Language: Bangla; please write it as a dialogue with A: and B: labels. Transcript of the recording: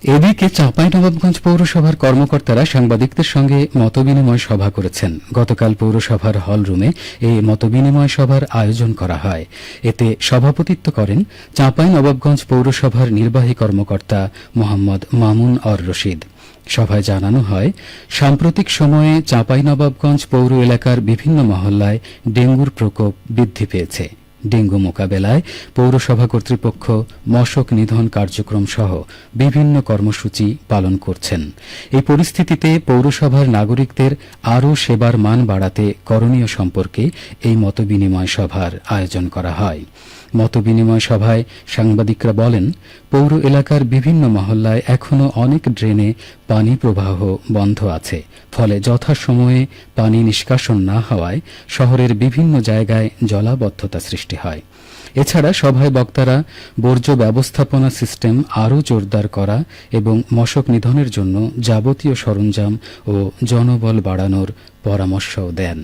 A: এদিকে চাঁপাইনবাবগঞ্জ পৌরসভার কর্মকর্তারা সাংবাদিকদের সঙ্গে মতবিনিময় সভা করেছেন। গতকাল পৌরসভার হলরুমে এই মতবিনিময় সভার আয়োজন করা হয়। এতে সভাপতিত্ব করেন চাঁপাইনবাবগঞ্জ পৌরসভার নির্বাহী কর্মকর্তা মোহাম্মদ মামুন অর রশিদ। সভায় জানানো হয়, সাম্প্রতিক সময়ে চাঁপাইনবাবগঞ্জ পৌর এলাকার বিভিন্ন মহল্লায় ডেঙ্গুর প্রকোপ বৃদ্ধি পেয়েছে। ডেঙ্গু মোকাবেলায় পৌরসভা কর্তৃপক্ষ মশক নিধন কার্যক্রম সহ বিভিন্ন কর্মসূচি পালন করছেন। এই পরিস্থিতিতে পৌরসভার নাগরিকদের আরও সেবার মান বাড়াতে করণীয় সম্পর্কে এই মতবিনিময় সভার আয়োজন করা হয়। মতবিনিময় সভায় সাংবাদিকরা বলেন, পৌর এলাকার বিভিন্ন মহল্লায় এখনও অনেক ড্রেনে পানি প্রবাহ বন্ধ আছে। ফলে যথাসময়ে পানি নিষ্কাশন না হওয়ায় শহরের বিভিন্ন জায়গায় জলাবদ্ধতা সৃষ্টি হয়। এছাড়া সভায় বক্তারা বর্জ্য ব্যবস্থাপনা সিস্টেম আরও জোরদার করা এবং মশক নিধনের জন্য যাবতীয় সরঞ্জাম ও জনবল বাড়ানোর পরামর্শও দেন।